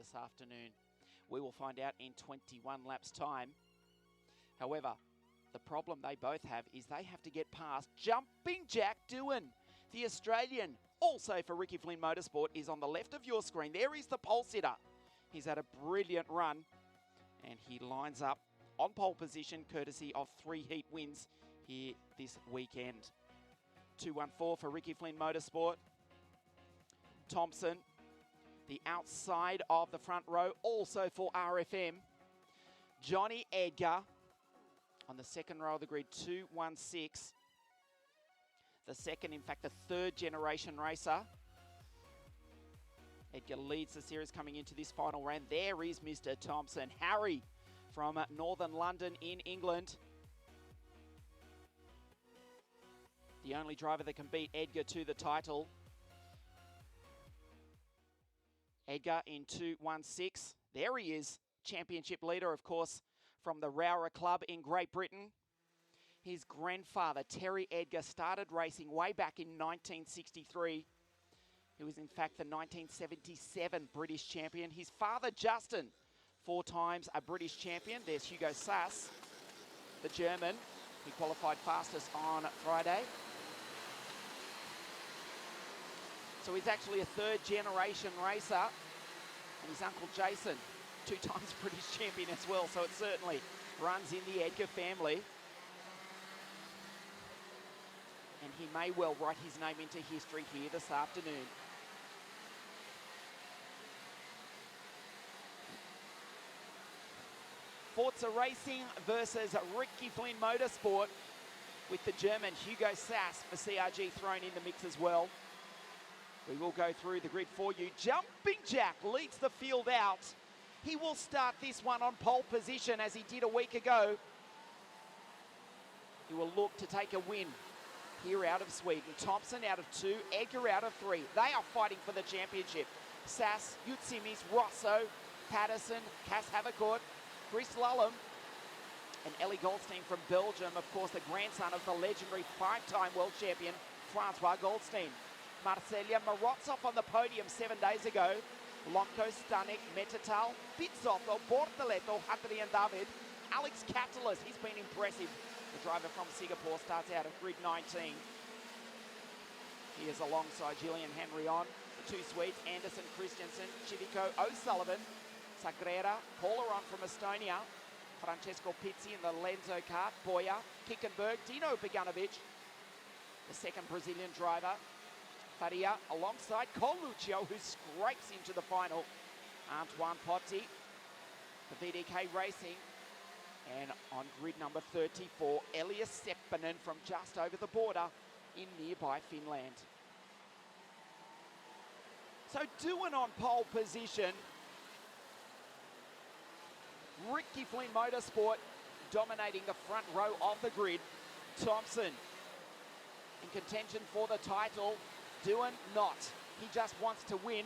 this afternoon. We will find out in 21 laps time. However, the problem they both have is they have to get past Jumping Jack Doohan. The Australian, also for Ricky Flynn Motorsport, is on the left of your screen. There is the pole sitter. He's had a brilliant run and he lines up on pole position courtesy of 3 heat wins here this weekend. 214 for Ricky Flynn Motorsport. Thompson, the outside of the front row, also for RFM. Johnny Edgar on the second row of the grid, 216. The second, in fact, the third generation racer. Edgar leads the series coming into this final round. There is Mr. Thompson. Harry from Northern London in England. The only driver that can beat Edgar to the title. Edgar in 216. There he is, championship leader, of course, from the Rowra Club in Great Britain. His grandfather, Terry Edgar, started racing way back in 1963. He was, in fact, the 1977 British champion. His father, Justin, 4 times a British champion. There's Hugo Sass, the German. He qualified fastest on Friday. So he's actually a 3rd generation racer. And his uncle Jason, 2 times British champion as well. So it certainly runs in the Edgar family. And he may well write his name into history here this afternoon. Forza Racing versus Ricky Flynn Motorsport, with the German Hugo Sass for CRG thrown in the mix as well. We will go through the grid for you. Jumping Jack leads the field out. He will start this one on pole position as he did a week ago. He will look to take a win here out of Sweden. Thompson out of 2, Edgar out of 3. They are fighting for the championship. Sass, Yutsimis, Rosso, Patterson, Cass Havercourt, Chris Lullum, and Ellie Goldstein from Belgium, of course, the grandson of the legendary 5-time world champion, Francois Goldstein. Marcelia Marotzov on the podium 7 days ago. Lomko, Stanek, Metatal, Pizzotto, Bortoletto, Hadrian David, Alex Catalyst, he's been impressive. The driver from Singapore starts out at grid 19. He is alongside Gillian Henry on. The 2 Swedes, Anderson, Christiansen, Chivico, O'Sullivan, Sagrera, Polaron from Estonia, Francesco Pizzi in the Lenzo kart, Boya, Kickenberg, Dino Beganovic, the second Brazilian driver. Faria alongside Coluccio, who scrapes into the final. Antoine Potti for VDK Racing. And on grid number 34, Elias Seppänen from just over the border in nearby Finland. So Doohan on pole position. Ricky Flynn Motorsport dominating the front row of the grid. Thompson in contention for the title. Doohan not. He just wants to win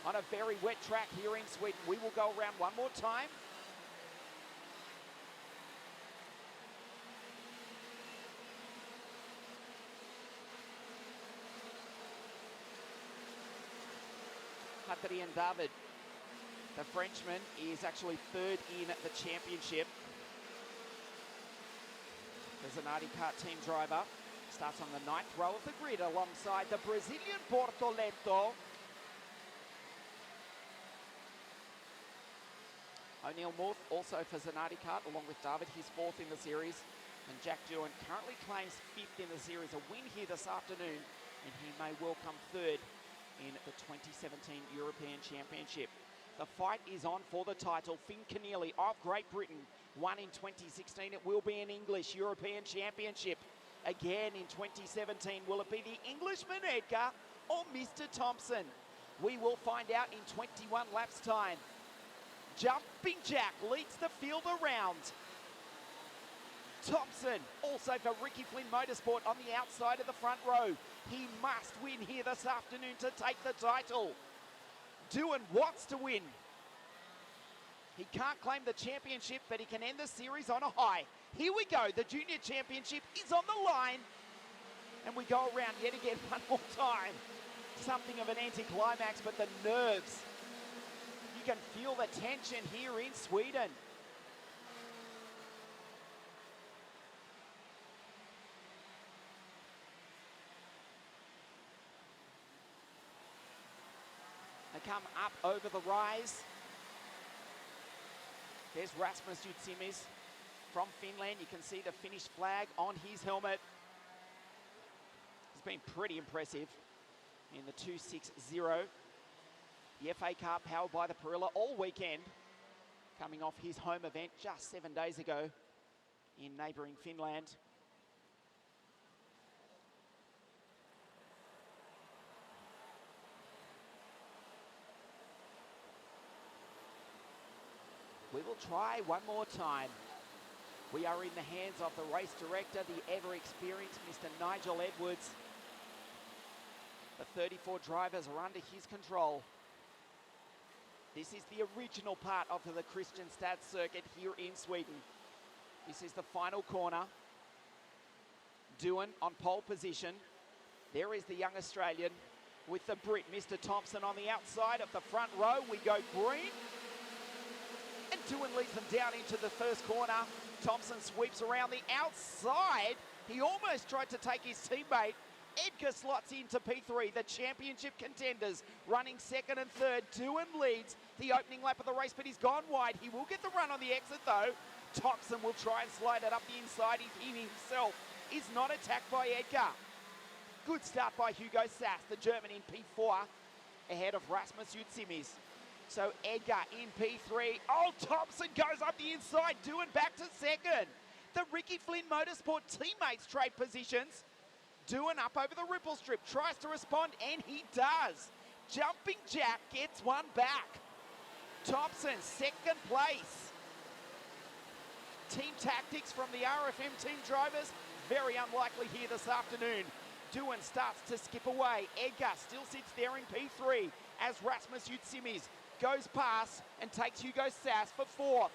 on a very wet track here in Sweden. We will go around one more time. Hadrian David, the Frenchman, is actually 3rd in the championship. The Zanardi kart team driver starts on the 9th row of the grid alongside the Brazilian Bortoletto. O'Neill Muth also for Zanardi kart, along with David, he's 4th in the series. And Jack Doohan currently claims 5th in the series. A win here this afternoon, and he may well come 3rd in the 2017 European Championship. The fight is on for the title. Finn Keneally of Great Britain won in 2016. It will be an English European Championship again in 2017. Will it be the Englishman Edgar or Mr. Thompson? We will find out in 21 laps time. Jumping Jack leads the field around. Thompson, also for Ricky Flynn Motorsport, on the outside of the front row. He must win here this afternoon to take the title. Doohan wants to win. He can't claim the championship, but he can end the series on a high. Here we go. The junior championship is on the line. And we go around yet again one more time. Something of an anticlimax, but the nerves. You can feel the tension here in Sweden. They come up over the rise. There's Rasmus Jutsimis from Finland. You can see the Finnish flag on his helmet. He's been pretty impressive in the 2.60. The FA Cup powered by the Perilla all weekend, coming off his home event just 7 days ago in neighbouring Finland. We will try one more time. We are in the hands of the race director, the ever-experienced Mr. Nigel Edwards. The 34 drivers are under his control. This is the original part of the KRISTIANSTAD circuit here in Sweden. This is the final corner. Doohan on pole position. There is the young Australian with the Brit, Mr. Thompson, on the outside of the front row. We go green. And Doohan leads them down into the first corner. Thompson sweeps around the outside. He almost tried to take his teammate. Edgar slots into P3, the championship contenders, running second and third. Doohan leads the opening lap of the race, but he's gone wide. He will get the run on the exit, though. Thompson will try and slide it up the inside. He himself is not attacked by Edgar. Good start by Hugo Sass, the German, in P4, ahead of Rasmus Jutsimis. So Edgar in P3. Oh, Thompson goes up the inside. Doohan back to second. The Ricky Flynn Motorsport teammates trade positions. Doohan up over the ripple strip. Tries to respond, and he does. Jumping Jack gets one back. Thompson, second place. Team tactics from the RFM team drivers. Very unlikely here this afternoon. Doohan starts to skip away. Edgar still sits there in P3 as Rasmus Jutsimis goes past and takes Hugo Sass for fourth.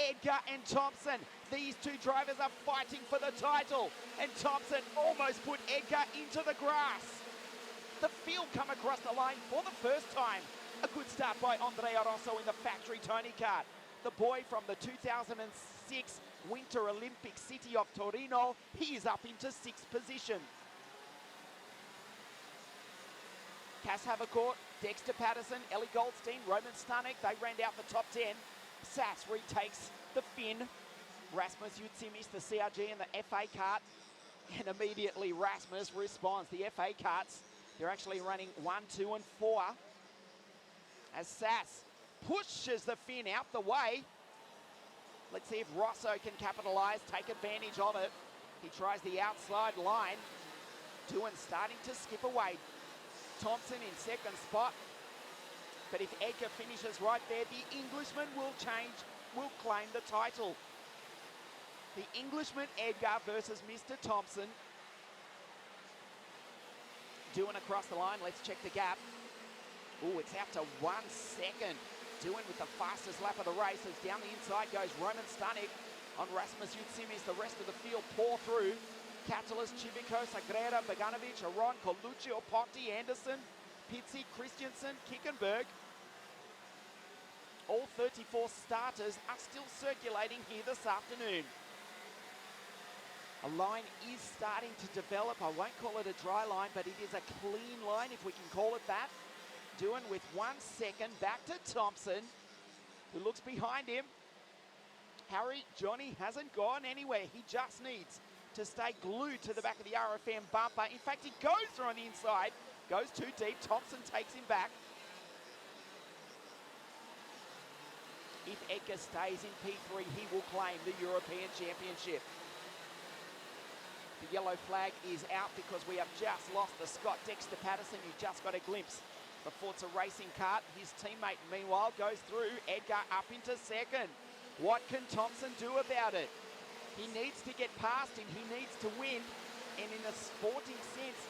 Edgar and Thompson, these two drivers are fighting for the title, and Thompson almost put Edgar into the grass. The field come across the line for the first time. A good start by Andrea Rosso in the factory Tony Kart. The boy from the 2006 Winter Olympic city of Torino, he is up into sixth position. Cass Havercourt, Dexter Patterson, Ellie Goldstein, Roman Stanek, they ran out the top 10. Sass retakes the Finn. Rasmus Jutsimis, the CRG and the FA Kart. And immediately Rasmus responds. The FA Karts, they're actually running 1, 2 and 4. As Sass pushes the Finn out the way. Let's see if Rosso can capitalise, take advantage of it. He tries the outside line. Doohan starting to skip away. Thompson in second spot. But if Edgar finishes right there, the Englishman will claim the title. The Englishman Edgar versus Mr. Thompson. Doohan across the line, let's check the gap. Oh, it's out to 1 second. Doohan with the fastest lap of the race. As down the inside goes Roman Stanek on Rasmus Jutsimis. The rest of the field pour through. Catalyst, Chivico, Sagrera, Beganovic, Aron, Colucci, Opotti, Anderson, Pizzi, Christiansen, Kickenberg. All 34 starters are still circulating here this afternoon. A line is starting to develop. I won't call it a dry line, but it is a clean line, if we can call it that. Doohan with 1 second, back to Thompson, who looks behind him. Harry, Johnny hasn't gone anywhere. He just needs to stay glued to the back of the RFM bumper. In fact, he goes through on the inside, goes too deep. Thompson takes him back. If Edgar stays in P3, he will claim the European Championship. The yellow flag is out because we have just lost the Scott Dexter Patterson. You just got a glimpse. The Forza Racing Kart, his teammate, meanwhile, goes through. Edgar up into second. What can Thompson do about it? He needs to get past him. He needs to win. And in a sporting sense,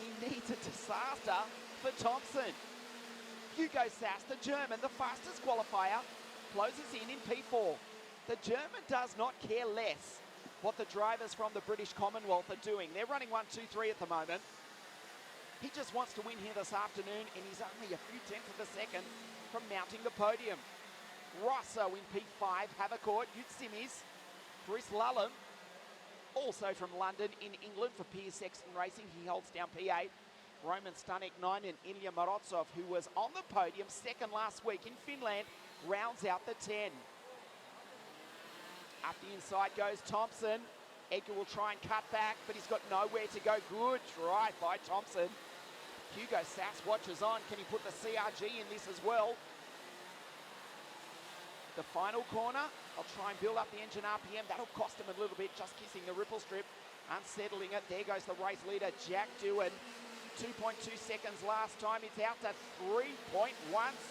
he needs a disaster for Thompson. Hugo Sass, the German, the fastest qualifier, closes in P4. The German does not care less what the drivers from the British Commonwealth are doing. They're running 1, 2, 3 at the moment. He just wants to win here this afternoon, and he's only a few tenths of a second from mounting the podium. Rosso in P5, Havercourt, Utsimis, Chris Lullum, also from London in England for Piers Sexton Racing. He holds down P8. Roman Stanek 9 and Ilya Morozov, who was on the podium second last week in Finland, rounds out the 10. Up the inside goes Thompson. Edgar will try and cut back, but he's got nowhere to go. Good try by Thompson. Hugo Sass watches on. Can he put the CRG in this as well? The final corner, I'll try and build up the engine RPM. That'll cost him a little bit, just kissing the ripple strip, unsettling it. There goes the race leader, Jack Doohan. 2.2 seconds last time. It's out to 3.1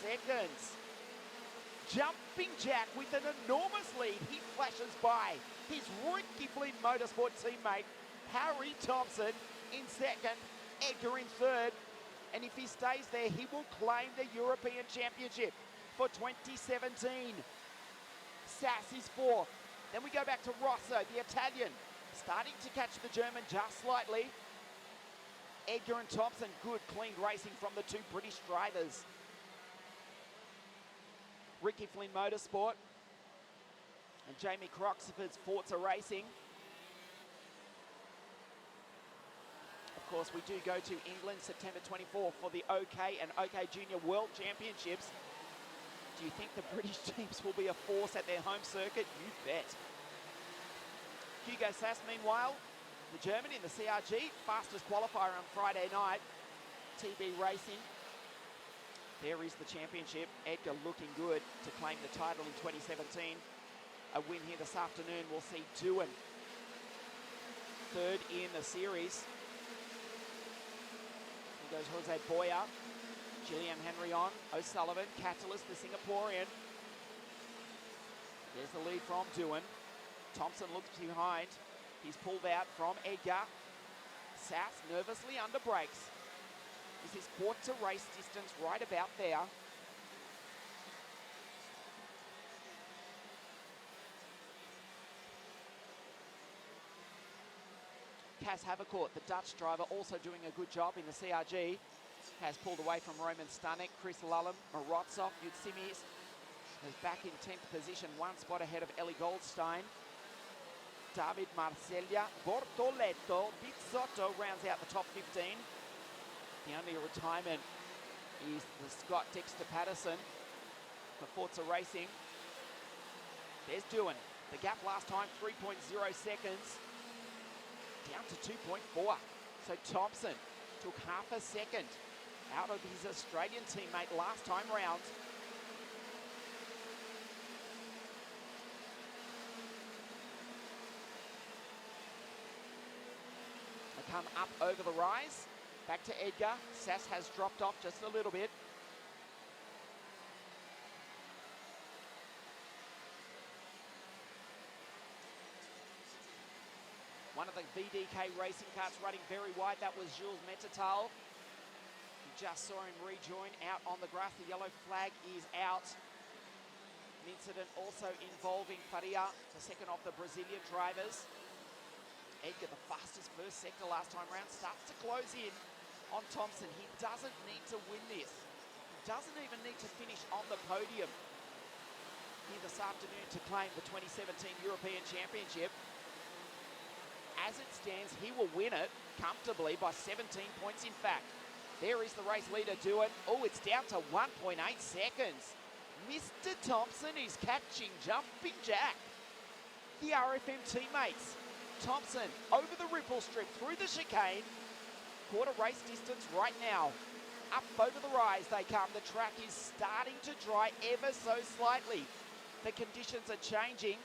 seconds. Jumping Jack with an enormous lead. He flashes by his Ricky Flynn Motorsport teammate, Harry Thompson, in second, Edgar in third. And if he stays there, he will claim the European Championship for 2017. Sass is fourth. Then we go back to Rosso, the Italian, starting to catch the German just slightly. Edgar and Thompson, good clean racing from the two British drivers. Ricky Flynn Motorsport and Jamie Croxford's Forza Racing. Of course, we do go to England September 24 for the OK and OK Junior World Championships. Do you think the British teams will be a force at their home circuit? You bet. Hugo Sass, meanwhile, the German in the CRG, fastest qualifier on Friday night. TB Racing. There is the championship. Edgar looking good to claim the title in 2017. A win here this afternoon. We'll see Doohan third in the series. Here goes Jose Boyer. Gillian Henry on. O'Sullivan, Catalyst, the Singaporean. There's the lead from Doohan. Thompson looks behind. He's pulled out from Edgar. Sass nervously under brakes. This is quarter race distance right about there. Cas Havercourt, the Dutch driver, also doing a good job in the CRG. Has pulled away from Roman Stanek. Chris Lullum, Morozov, Utsimis is back in 10th position, one spot ahead of Ellie Goldstein. David Marcella, Bortoletto, Bizzotto rounds out the top 15. The only retirement is the Scott Dexter Patterson for Forza Racing. There's Doohan. The gap last time, 3.0 seconds. Down to 2.4. So Thompson took half a second out of his Australian teammate last time round. They come up over the rise. Back to Edgar. Sass has dropped off just a little bit. One of the VDK racing carts running very wide. That was Jules Metatal. You just saw him rejoin out on the grass. The yellow flag is out. An incident also involving Faria, the second of the Brazilian drivers. Edgar, the fastest first sector last time round, starts to close in on Thompson. He doesn't need to win this. He doesn't even need to finish on the podium here this afternoon to claim the 2017 European Championship. As it stands, he will win it comfortably by 17 points, in fact. There is the race leader, Doohan. Oh, it's down to 1.8 seconds. Mr. Thompson is catching Jumping Jack. The RFM teammates. Thompson over the ripple strip, through the chicane. Quarter race distance right now. Up over the rise they come. The track is starting to dry ever so slightly. The conditions are changing.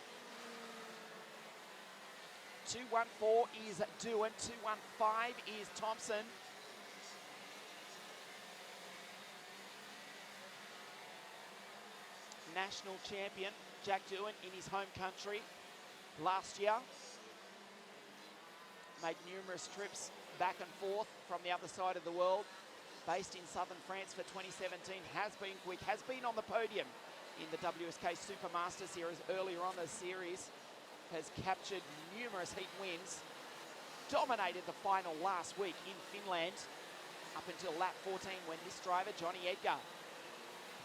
2:14 is Doohan, 2:15 is Thompson. National champion Jack Doohan in his home country last year. Made numerous trips back and forth from the other side of the world. Based in southern France for 2017, has been quick, has been on the podium in the WSK Supermaster Series earlier on the series. Has captured numerous heat wins, dominated the final last week in Finland, up until lap 14 when this driver, Johnny Edgar,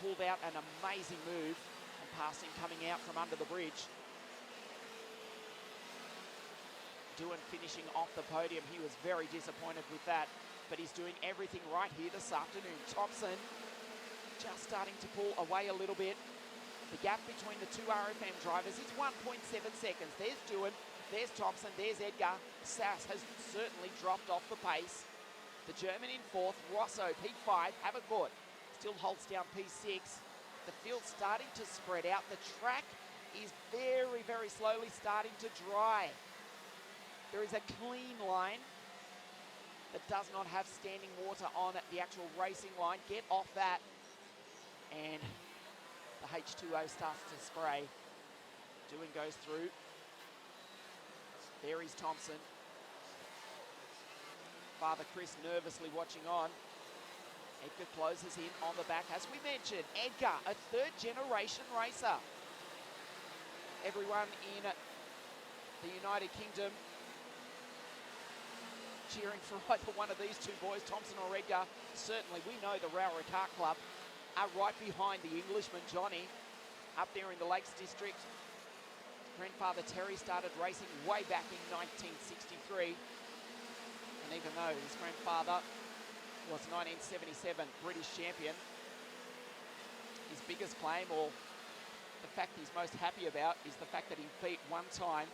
pulled out an amazing move and passing coming out from under the bridge. Doohan finishing off the podium. He was very disappointed with that, but he's doing everything right here this afternoon. Thompson just starting to pull away a little bit. The gap between the two RFM drivers is 1.7 seconds. There's Doohan, there's Thompson, there's Edgar. Sass has certainly dropped off the pace. The German in fourth, Rosso, P5, Havercourt still holds down P6. The field's starting to spread out. The track is very, very slowly starting to dry. There is a clean line that does not have standing water on it, the actual racing line. Get off that. And the H2O starts to spray. Doohan goes through. There is Thompson. Father Chris nervously watching on. Edgar closes in on the back. As we mentioned, Edgar, a third generation racer. Everyone in the United Kingdom cheering for either one of these two boys, Thompson or Edgar. Certainly, we know the Rowra Kart Club are right behind the Englishman, Johnny, up there in the Lakes District. Grandfather Terry started racing way back in 1963. And even though his grandfather was 1977 British champion, his biggest claim, or the fact he's most happy about, is the fact that he beat one time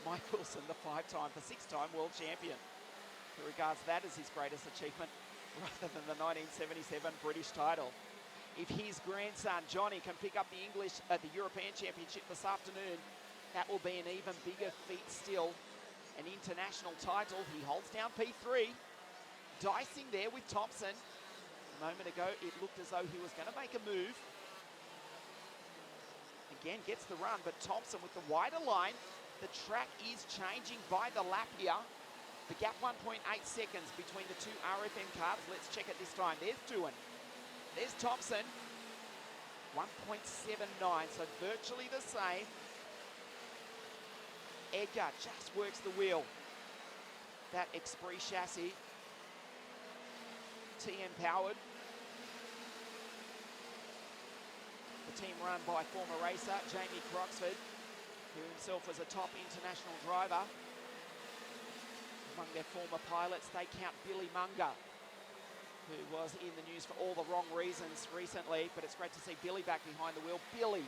Mike Wilson, the five-time, the six-time world champion. He regards that as his greatest achievement rather than the 1977 British title. If his grandson, Johnny, can pick up the European Championship this afternoon, that will be an even bigger feat still. An international title. He holds down P3. Dicing there with Thompson. A moment ago, it looked as though he was going to make a move. Again, gets the run, but Thompson with the wider line. The track is changing by the lap here. The gap 1.8 seconds between the two RFM cars. Let's check it this time. There's Doohan. There's Thompson. 1.79, so virtually the same. Edgar just works the wheel. That Esprit chassis. TM powered. The team run by former racer Jamie Croxford, who himself was a top international driver. Among their former pilots, they count Billy Munger, who was in the news for all the wrong reasons recently, but it's great to see Billy back behind the wheel. Billy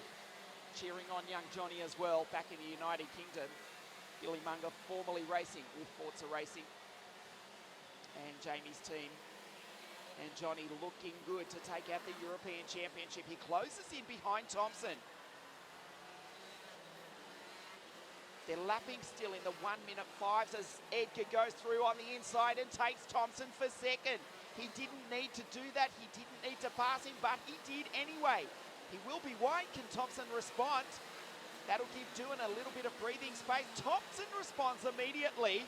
cheering on young Johnny as well, back in the United Kingdom. Billy Munger formerly racing with Forza Racing and Jamie's team. And Johnny looking good to take out the European Championship. He closes in behind Thompson. They're lapping still in the 1:05 as Edgar goes through on the inside and takes Thompson for second. He didn't need to do that. He didn't need to pass him, but he did anyway. He will be wide. Can Thompson respond? That'll give Doohan a little bit of breathing space. Thompson responds immediately.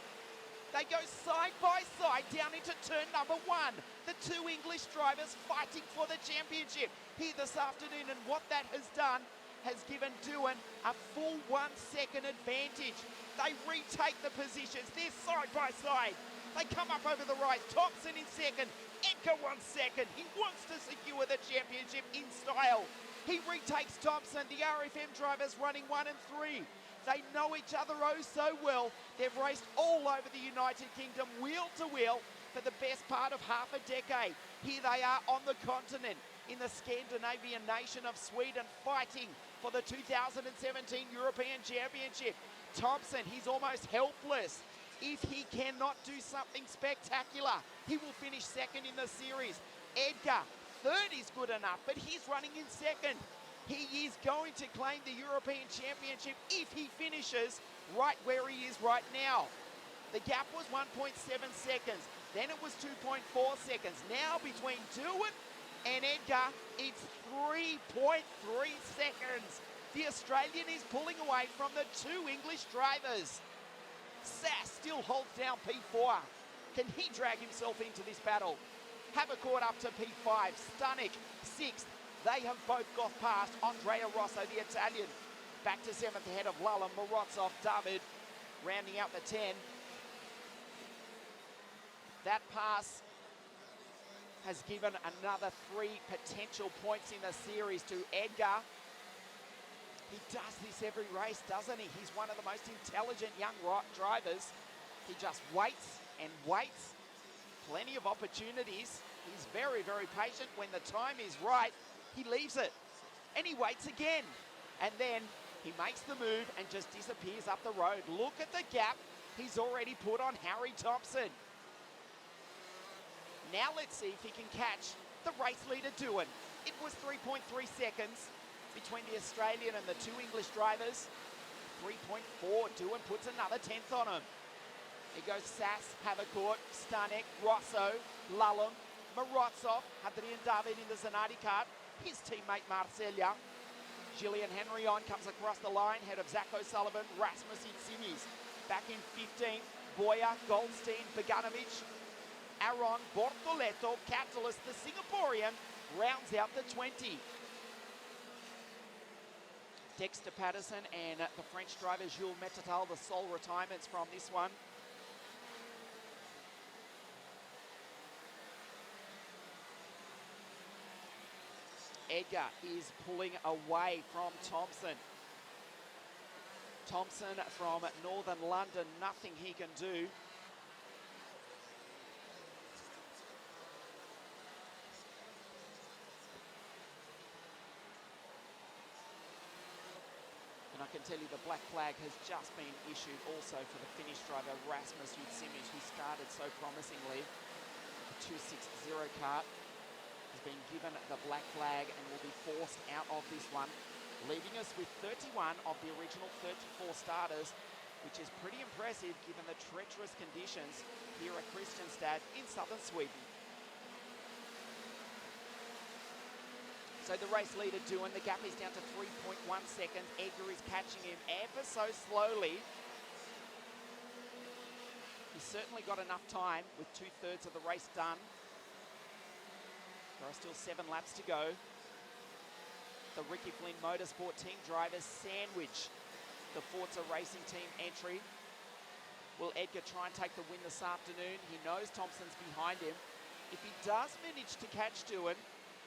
They go side by side down into turn number one. The two English drivers fighting for the championship here this afternoon. And what that has done has given Doohan a full 1 second advantage. They retake the positions. They're side by side. They come up over the rise. Thompson in second. Edgar 1 second. He wants to secure the championship in style. He retakes Thompson. The RFM drivers running 1 and 3. They know each other oh so well. They've raced all over the United Kingdom, wheel to wheel, for the best part of half a decade. Here they are on the continent, in the Scandinavian nation of Sweden, fighting for the 2017 European Championship. Thompson, he's almost helpless. If he cannot do something spectacular, he will finish second in the series. Edgar, third is good enough, but he's running in second. He is going to claim the European Championship if he finishes right where he is right now. The gap was 1.7 seconds. Then it was 2.4 seconds. Now between Doohan and Edgar, it's 3.3 seconds. The Australian is pulling away from the two English drivers. Sass still holds down P4. Can he drag himself into this battle? Havercourt up to P5. Stanek, 6th. They have both got past Andrea Rosso, the Italian. Back to 7th ahead of Lala, Morozov, David, rounding out the 10. That pass has given another 3 potential points in the series to Edgar. He does this every race, doesn't he? He's one of the most intelligent young drivers. He just waits and waits. Plenty of opportunities. He's very, very patient. When the time is right, he leaves it. And he waits again. And then he makes the move and just disappears up the road. Look at the gap he's already put on Harry Thompson. Now let's see if he can catch the race leader Doohan. It was 3.3 seconds between the Australian and the 2 English drivers. 3.4, Doohan puts another 10th on him. Here goes Sass, Havercourt, Stanek, Rosso, Lullum, Morozov, Hadrian David in the Zanardi kart. His teammate Marcella. Gillian Henry on, comes across the line, head of Zach O'Sullivan, Rasmus Itsimis. Back in 15th, Boyer, Goldstein, Beganovic, Aron, Bortoleto, Catalyst, the Singaporean, rounds out the 20. Dexter Patterson and the French driver Jules Metatal, the sole retirements from this one. Edgar is pulling away from Thompson. Thompson from Northern London, nothing he can do. And I can tell you the black flag has just been issued also for the Finnish driver Rasmus Itsimis, who started so promisingly. The 260 kart has been given the black flag and will be forced out of this one, leaving us with 31 of the original 34 starters, which is pretty impressive given the treacherous conditions here at Kristianstad in southern Sweden. So the race leader Doohan, the gap is down to 3.1 seconds. Edgar is catching him ever so slowly. He's certainly got enough time with 2/3 of the race done. There are still 7 laps to go. The Ricky Flynn Motorsport team drivers sandwich the Forza Racing team entry. Will Edgar try and take the win this afternoon? He knows Thompson's behind him. If he does manage to catch Doohan,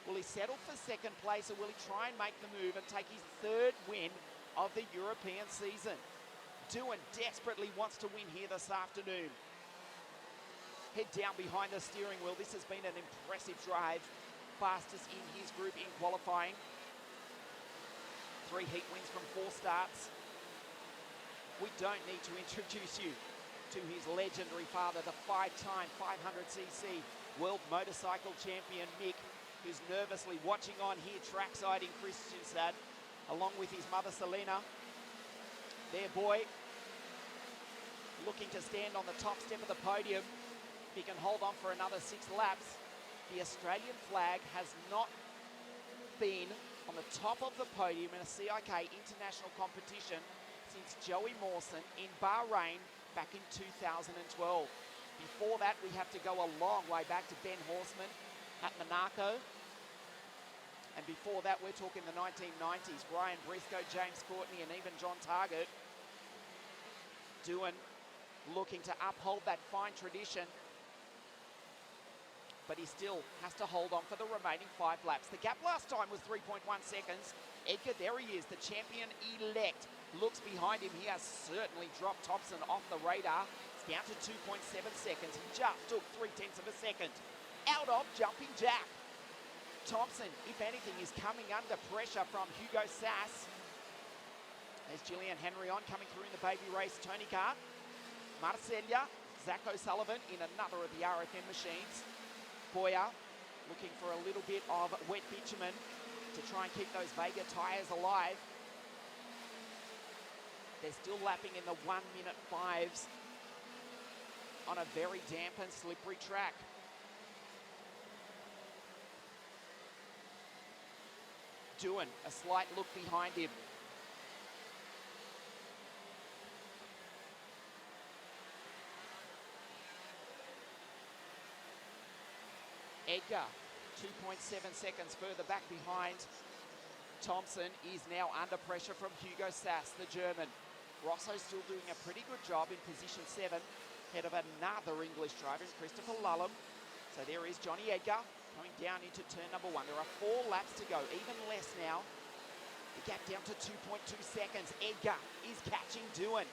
will he settle for second place, or will he try and make the move and take his 3rd win of the European season? Doohan desperately wants to win here this afternoon. Head down behind the steering wheel. This has been an impressive drive. Fastest in his group in qualifying. 3 heat wins from 4 starts. We don't need to introduce you to his legendary father, the 5-time 500cc world motorcycle champion Mick, who's nervously watching on here trackside in Kristianstad, along with his mother Selena. Their boy looking to stand on the top step of the podium. He can hold on for another 6 laps. The Australian flag has not been on the top of the podium in a CIK international competition since Joey Mawson in Bahrain back in 2012. Before that, we have to go a long way back to Ben Horseman at Monaco. And before that, we're talking the 1990s. Brian Briscoe, James Courtney, and even John Targett. Doohan looking to uphold that fine tradition, but he still has to hold on for the remaining 5 laps. The gap last time was 3.1 seconds. Edgar, there he is, the champion-elect, looks behind him. He has certainly dropped Thompson off the radar. It's down to 2.7 seconds. He just took 0.3 of a second out of jumping jack. Thompson, if anything, is coming under pressure from Hugo Sass. There's Gillian Henry on, coming through in the baby race Tony kart. Marcella, Zach O'Sullivan in another of the RFM machines. Boyer looking for a little bit of wet bitumen to try and keep those Vega tyres alive. They're still lapping in the 1-minute 5s on a very damp and slippery track. Doohan, a slight look behind him. Edgar, 2.7 seconds further back behind. Thompson is now under pressure from Hugo Sass, the German. Rosso still doing a pretty good job in position 7, ahead of another English driver, Christopher Lullum. So there is Johnny Edgar. Coming down into turn number 1. There are 4 laps to go, even less now. The gap down to 2.2 seconds. Edgar is catching Doohan.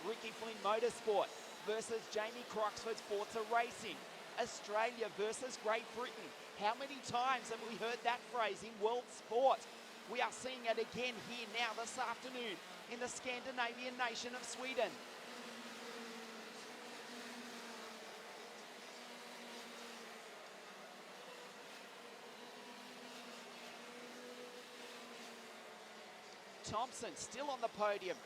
Ricky Flynn Motorsport versus Jamie Croxford's Forza Racing. Australia versus Great Britain. How many times have we heard that phrase in world sport? We are seeing it again here now this afternoon in the Scandinavian nation of Sweden. Thompson still on the podium.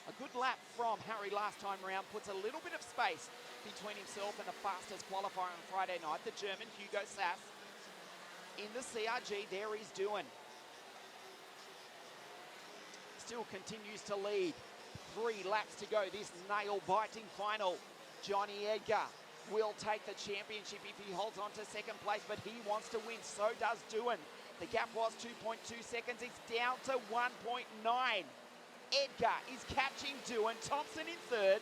A good lap from Harry last time round puts a little bit of space between himself and the fastest qualifier on Friday night, the German Hugo Sass. In the CRG, there is Doohan. Still continues to lead. 3 laps to go, this nail-biting final. Johnny Edgar will take the championship if he holds on to second place, but he wants to win, so does Doohan. The gap was 2.2 seconds, it's down to 1.9. Edgar is catching Doohan, Thompson in third.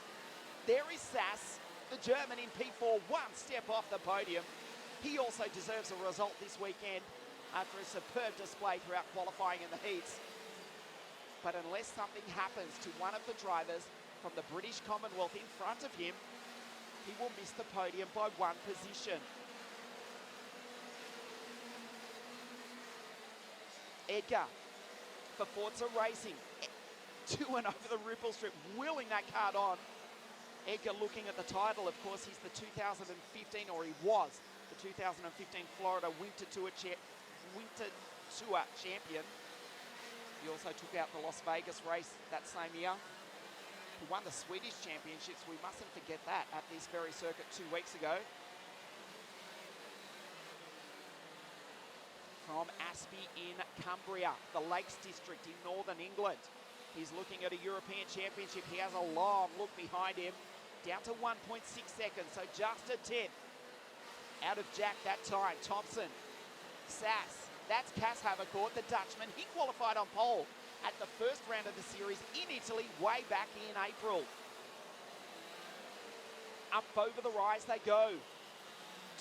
There is Sass, the German in P4, 1 step off the podium. He also deserves a result this weekend after a superb display throughout qualifying in the heats. But unless something happens to one of the drivers from the British Commonwealth in front of him, he will miss the podium by 1 position. Edgar for Forza Racing. Doohan over the ripple strip, wheeling that cart on. Edgar looking at the title, of course, he's the 2015, or he was the 2015 Florida Winter Tour champion. He also took out the Las Vegas race that same year. He won the Swedish championships, we mustn't forget that, at this very circuit 2 weeks ago. From Aspey in Cumbria, the Lakes District in Northern England. He's looking at a European Championship. He has a long look behind him. Down to 1.6 seconds, so just a 10th. Out of Jack that time. Thompson, Sass, that's Cas Havercourt, the Dutchman. He qualified on pole at the first round of the series in Italy way back in April. Up over the rise they go.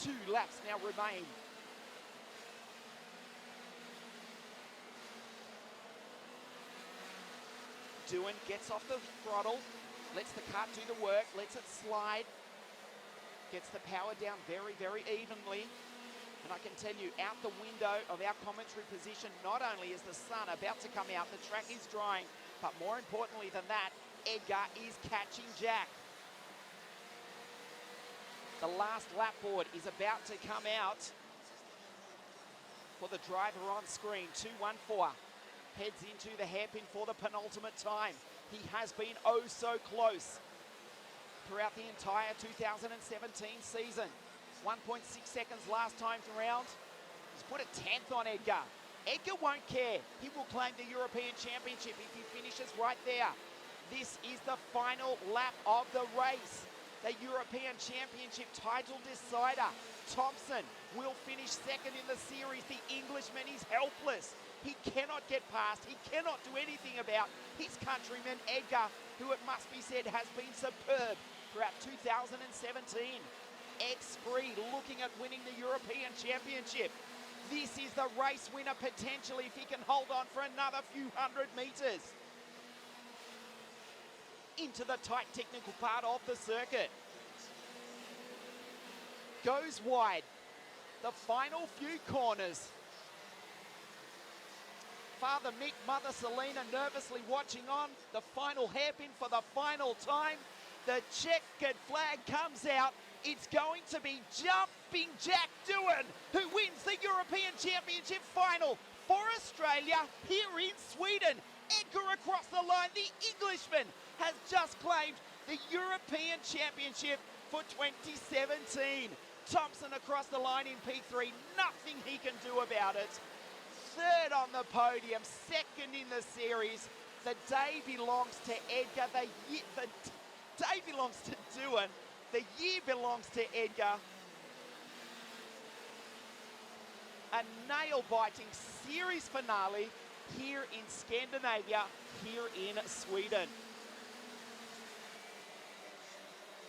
2 laps now remain. Doohan gets off the throttle, lets the kart do the work, lets it slide, gets the power down very, very evenly. And I can tell you, out the window of our commentary position, not only is the sun about to come out, the track is drying, but more importantly than that, Edgar is catching Jack. The last lap board is about to come out for the driver on screen, 2:14. Heads into the hairpin for the penultimate time. He has been oh so close throughout the entire 2017 season. 1.6 seconds last time around. He's put a 10th on Edgar. Edgar won't care. He will claim the European Championship if he finishes right there. This is the final lap of the race. The European Championship title decider. Thompson will finish second in the series. The Englishman is helpless. He cannot get past, he cannot do anything about his countryman Edgar, who it must be said has been superb throughout 2017. Ex-Spree looking at winning the European Championship. This is the race winner potentially if he can hold on for another few hundred meters. Into the tight technical part of the circuit. Goes wide. The final few corners. Father Mick, Mother Selena nervously watching on. The final hairpin for the final time. The checkered flag comes out. It's going to be Jumping Jack Doohan, who wins the European Championship final for Australia here in Sweden. Edgar across the line. The Englishman has just claimed the European Championship for 2017. Thompson across the line in P3. Nothing he can do about it. Third on the podium, second in the series. The day belongs to Edgar. The day belongs to Doohan. The year belongs to Edgar. A nail-biting series finale here in Scandinavia, here in Sweden.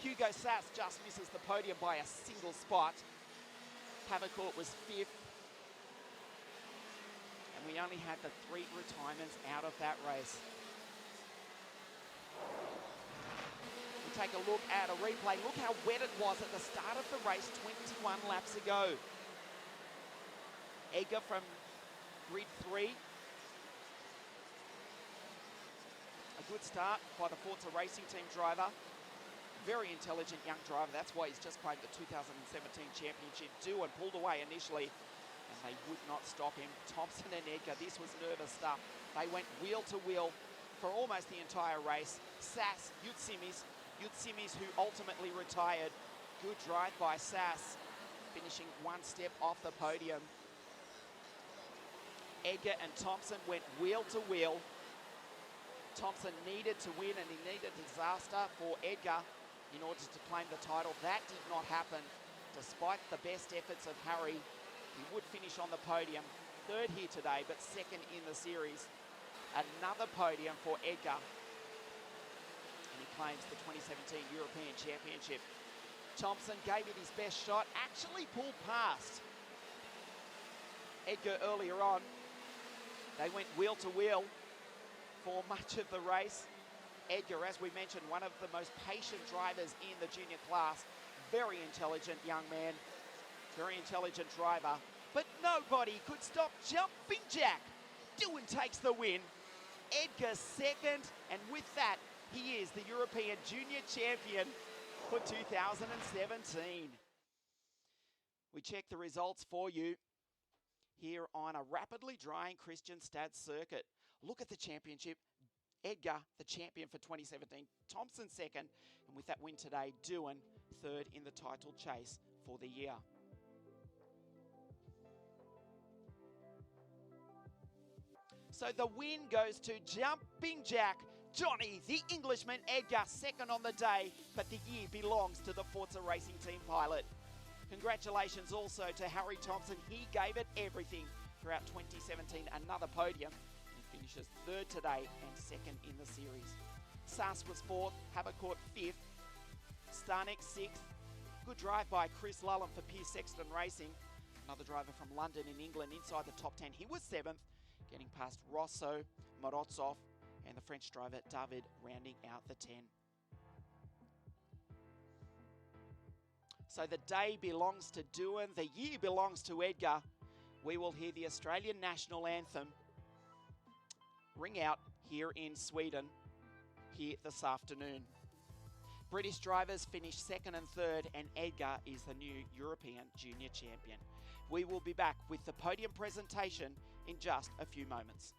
Hugo Sass just misses the podium by a single spot. Havercourt was 5th. And we only had the 3 retirements out of that race. We take a look at a replay. Look how wet it was at the start of the race 21 laps ago. Edgar from grid 3. A good start by the Forza Racing Team driver. Very intelligent young driver. That's why he's just claimed the 2017 championship. Doohan pulled away initially, and they would not stop him. Thompson and Edgar, this was nervous stuff. They went wheel to wheel for almost the entire race. Sass, Yutsimis, who ultimately retired. Good drive by Sass, finishing 1 step off the podium. Edgar and Thompson went wheel to wheel. Thompson needed to win, and he needed disaster for Edgar in order to claim the title. That did not happen. Despite the best efforts of Harry, he would finish on the podium. 3rd here today, but 2nd in the series. Another podium for Edgar. And he claims the 2017 European Championship. Thompson gave it his best shot, actually pulled past Edgar earlier on. They went wheel to wheel for much of the race. Edgar, as we mentioned, one of the most patient drivers in the junior class. Very intelligent young man, very intelligent driver, but nobody could stop Jumping Jack. Doohan takes the win. Edgar 2nd, and with that, he is the European Junior Champion for 2017. We check the results for you here on a rapidly drying Kristianstad circuit. Look at the championship. Edgar, the champion for 2017. Thompson 2nd. And with that win today, Doohan 3rd in the title chase for the year. So the win goes to Jumping Jack. Johnny, the Englishman. Edgar 2nd on the day. But the year belongs to the Forza Racing Team pilot. Congratulations also to Harry Thompson. He gave it everything throughout 2017. Another podium. He finishes 3rd today and 2nd in the series. Sass was 4th, Havercourt 5th, Starnek 6th. Good drive by Chris Lullen for Pierce Sexton Racing. Another driver from London in England inside the top 10. He was 7th, getting past Rosso, Morozov, and the French driver David rounding out the 10. So the day belongs to Doohan, the year belongs to Edgar. We will hear the Australian national anthem ring out here in Sweden here this afternoon. British drivers finished 2nd and 3rd, and Edgar is the new European Junior Champion. We will be back with the podium presentation in just a few moments.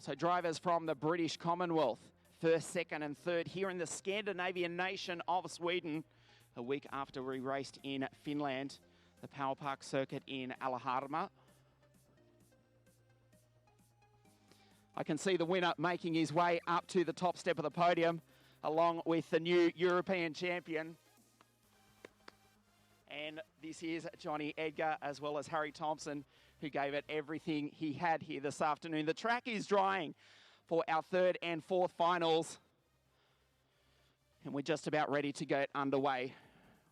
So drivers from the British Commonwealth, 1st, 2nd and 3rd here in the Scandinavian nation of Sweden, a week after we raced in Finland, the Power Park circuit in Alaharma. I can see the winner making his way up to the top step of the podium, along with the new European champion. And this is Johnny Edgar, as well as Harry Thompson, who gave it everything he had here this afternoon. The track is drying for our 3rd and 4th finals. And we're just about ready to get underway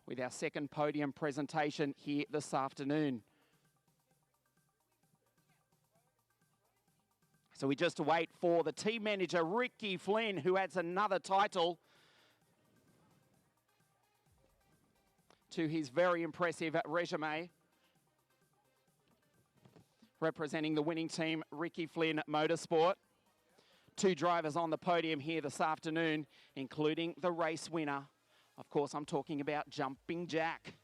with our 2nd podium presentation here this afternoon. So we just wait for the team manager, Ricky Flynn, who adds another title to his very impressive resume. Representing the winning team, Ricky Flynn Motorsport. 2 drivers on the podium here this afternoon, including the race winner. Of course, I'm talking about Jumping Jack.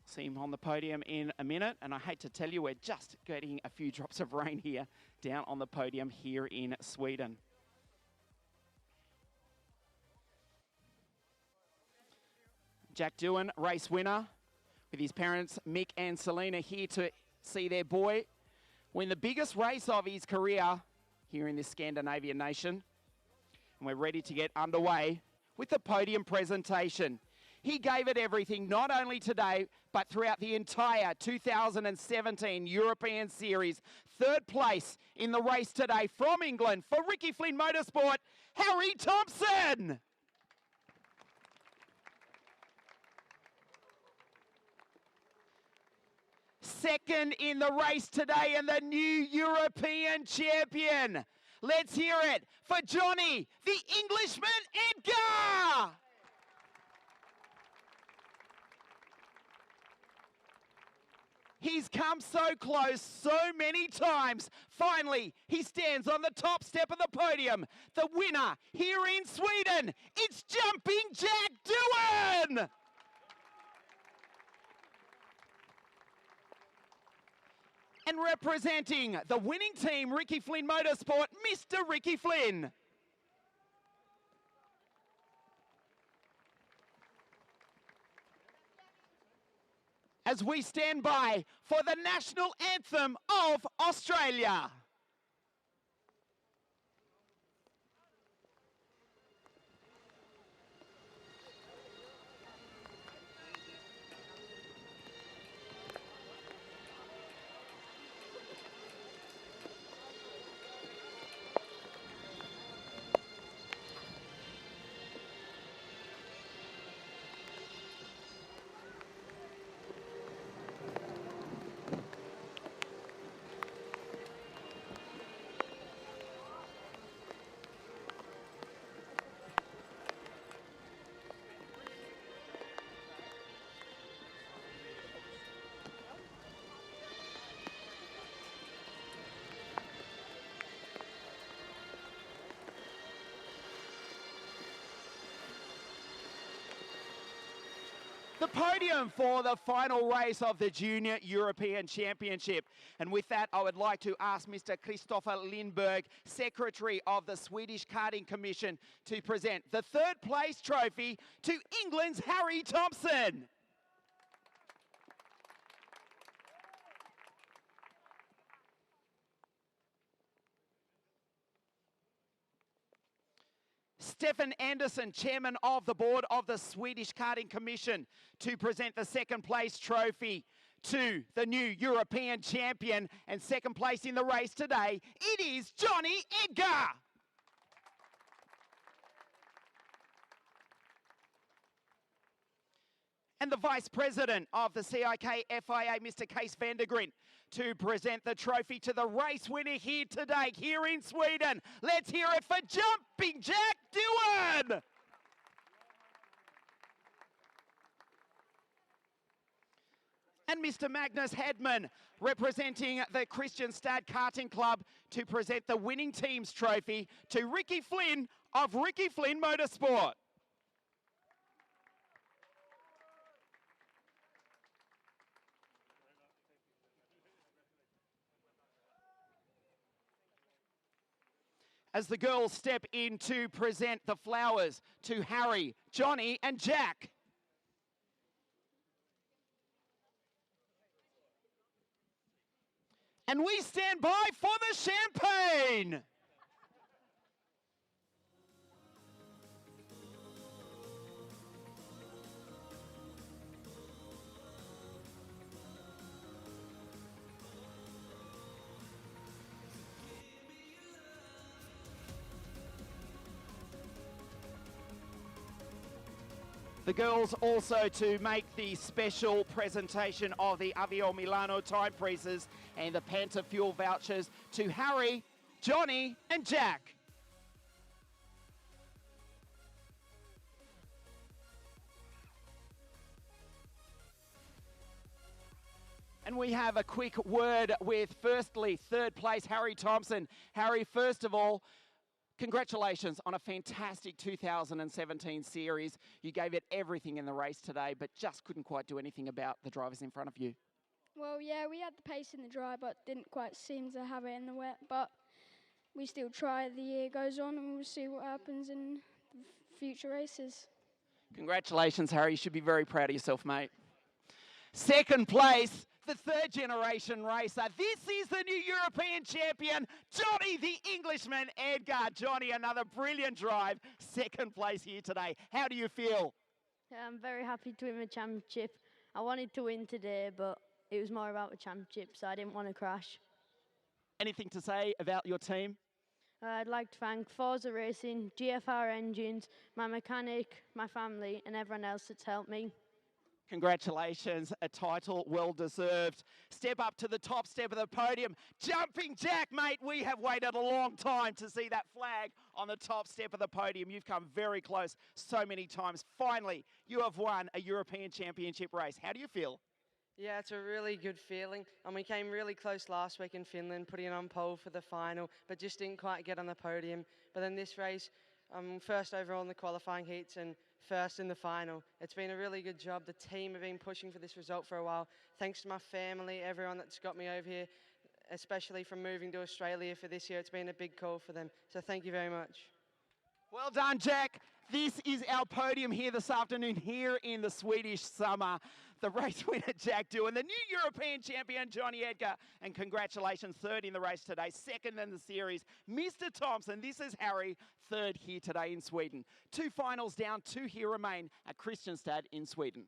See him on the podium in a minute. And I hate to tell you, we're just getting a few drops of rain here down on the podium here in Sweden. Jack Doohan, race winner, with his parents Mick and Selena here to see their boy win the biggest race of his career here in this Scandinavian nation. And we're ready to get underway with the podium presentation. He gave it everything, not only today, but throughout the entire 2017 European Series. Third place in the race today from England for Ricky Flynn Motorsport, Harry Thompson. Second in the race today and the new European champion. Let's hear it for Johnny, the Englishman, Edgar. He's come so close so many times. Finally, he stands on the top step of the podium. The winner here in Sweden, it's Jumping Jack Doohan. And representing the winning team, Ricky Flynn Motorsport, Mr. Ricky Flynn. As we stand by for the national anthem of Australia. The podium for the final race of the Junior European Championship. And with that, I would like to ask Mr. Kristoffer Lindberg, Secretary of the Swedish Karting Commission, to present the third place trophy to England's Harry Thompson. Stefan Andersson, Chairman of the Board of the Swedish Karting Commission, to present the second place trophy to the new European champion. And second place in the race today, it is Johnny Edgar. And the Vice President of the CIK FIA, Mr. Kees van der Grint, to present the trophy to the race winner here today, here in Sweden. Let's hear it for Jumping Jack Doohan. And Mr. Magnus Hedman, representing the Kristianstad Karting Club, to present the winning team's trophy to Ricky Flynn of Ricky Flynn Motorsport. As the girls step in to present the flowers to Harry, Johnny and Jack. And we stand by for the champagne. The girls also to make the special presentation of the Avio Milano time freezers and the Panta fuel vouchers to Harry, Johnny and Jack. And we have a quick word with, firstly, third place, Harry Thompson. Harry, first of all, congratulations on a fantastic 2017 series. You gave it everything in the race today, but just couldn't quite do anything about the drivers in front of you. Well, yeah, we had the pace in the dry, but didn't quite seem to have it in the wet. But we still try. The year goes on, and we'll see what happens in future races. Congratulations, Harry. You should be very proud of yourself, mate. Second place, the third generation racer. This is the new European champion, Johnny the Englishman, Edgar. Johnny, another brilliant drive. Second place here today. How do you feel? Yeah, I'm very happy to win the championship. I wanted to win today, but it was more about the championship, so I didn't want to crash. Anything to say about your team? I'd like to thank Forza Racing, GFR Engines, my mechanic, my family, and everyone else that's helped me. Congratulations, a title well deserved. Step up to the top step of the podium. Jumping jack, mate. We have waited a long time to see that flag on the top step of the podium. You've come very close so many times. Finally, you have won a European Championship race. How do you feel? Yeah, it's a really good feeling. And we came really close last week in Finland, putting on pole for the final, but just didn't quite get on the podium. But then this race, first overall in the qualifying heats and first in the final. It's been a really good job. The team have been pushing for this result for a while. Thanks to my family, everyone that's got me over here, especially from moving to Australia for this year. It's been a big call for them. So thank you very much. Well done, Jack. This is our podium here this afternoon, here in the Swedish summer. The race winner, Jack Dew, and the new European champion, Johnny Edgar. And congratulations, third in the race today, second in the series. Mr. Thompson, this is Harry, third here today in Sweden. 2 finals down, 2 here remain at Kristianstad in Sweden.